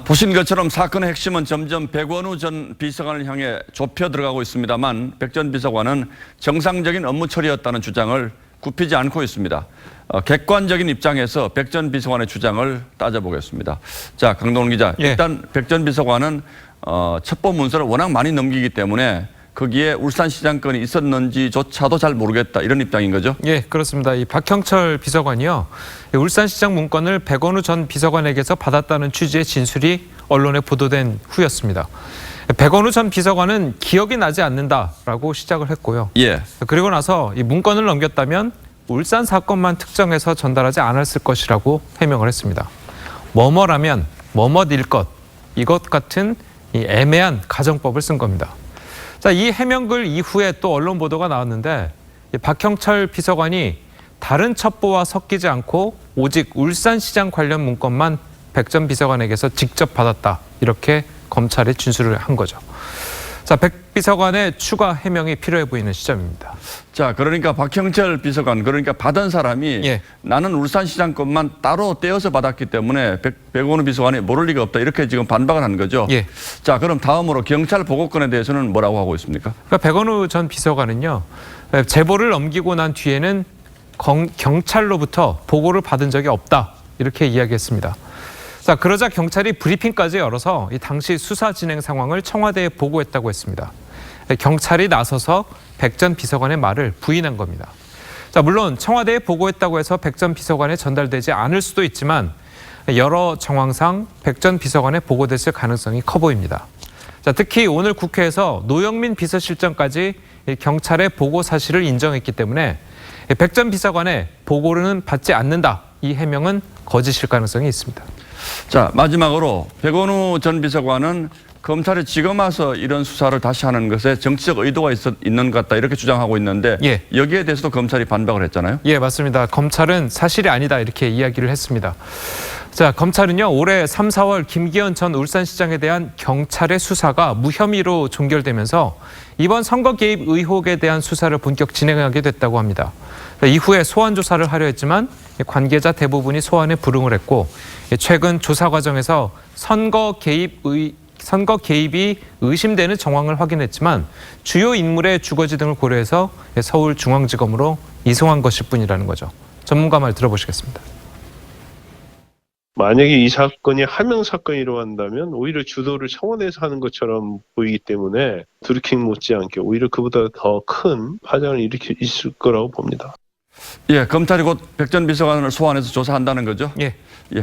보신 것처럼 사건의 핵심은 점점 백원우 전 비서관을 향해 좁혀 들어가고 있습니다만 백 전 비서관은 정상적인 업무 처리였다는 주장을 굽히지 않고 있습니다. 객관적인 입장에서 백 전 비서관의 주장을 따져보겠습니다. 자, 강동원 기자, 일단 백 전 비서관은 첩보 문서를 워낙 많이 넘기기 때문에 거기에 울산시장 건이 있었는지조차도 잘 모르겠다 이런 입장인 거죠? 예, 그렇습니다. 이 박형철 비서관이요, 울산시장 문건을 백원우 전 비서관에게서 받았다는 취지의 진술이 언론에 보도된 후였습니다. 백원우 전 비서관은 기억이 나지 않는다라고 시작을 했고요. 그리고 나서 이 문건을 넘겼다면 울산 사건만 특정해서 전달하지 않았을 것이라고 해명을 했습니다. 뭐뭐라면 뭐뭇일 것, 이것 같은 이 애매한 가정법을 쓴 겁니다. 자, 이 해명글 이후에 또 언론 보도가 나왔는데 박형철 비서관이 다른 첩보와 섞이지 않고 오직 울산시장 관련 문건만 백 전 비서관에게서 직접 받았다, 이렇게 검찰에 진술을 한 거죠. 자, 백 비서관의 추가 해명이 필요해 보이는 시점입니다. 자, 그러니까 박형철 비서관, 그러니까 받은 사람이 나는 울산시장 것만 따로 떼어서 받았기 때문에 백원우 비서관이 모를 리가 없다, 이렇게 지금 반박을 한 거죠. 자, 그럼 다음으로 경찰 보고건에 대해서는 뭐라고 하고 있습니까? 그러니까 백원우 전 비서관은요, 제보를 넘기고 난 뒤에는 경찰로부터 보고를 받은 적이 없다, 이렇게 이야기했습니다. 자, 그러자 경찰이 브리핑까지 열어서 이 당시 수사 진행 상황을 청와대에 보고했다고 했습니다. 경찰이 나서서 백 전 비서관의 말을 부인한 겁니다. 자, 물론 청와대에 보고했다고 해서 백 전 비서관에 전달되지 않을 수도 있지만 여러 정황상 백 전 비서관에 보고됐을 가능성이 커 보입니다. 자, 특히 오늘 국회에서 노영민 비서실장까지 경찰의 보고 사실을 인정했기 때문에 백 전 비서관의 보고는 받지 않는다, 이 해명은 거짓일 가능성이 있습니다. 자, 마지막으로 백원우 전 비서관은 검찰이 지금 와서 이런 수사를 다시 하는 것에 정치적 의도가 있는 것 같다, 이렇게 주장하고 있는데 여기에 대해서도 검찰이 반박을 했잖아요. 예, 맞습니다. 검찰은 사실이 아니다, 이렇게 이야기를 했습니다. 자, 검찰은요, 올해 3, 4월 김기현 전 울산시장에 대한 경찰의 수사가 무혐의로 종결되면서 이번 선거 개입 의혹에 대한 수사를 본격 진행하게 됐다고 합니다. 이후에 소환 조사를 하려 했지만 관계자 대부분이 소환에 불응을 했고, 최근 조사 과정에서 선거 개입이 의심되는 정황을 확인했지만 주요 인물의 주거지 등을 고려해서 서울중앙지검으로 이송한 것일 뿐이라는 거죠. 전문가 말 들어보시겠습니다. 만약에 이 사건이 하명 사건이라고 한다면 오히려 주도를 청와대에서 하는 것처럼 보이기 때문에 드루킹 못지않게 오히려 그보다 더 큰 파장을 일으킬 있을 거라고 봅니다. 예, 검찰이 곧 백 전 비서관을 소환해서 조사한다는 거죠?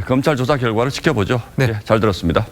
검찰 조사 결과를 지켜보죠. 잘 들었습니다.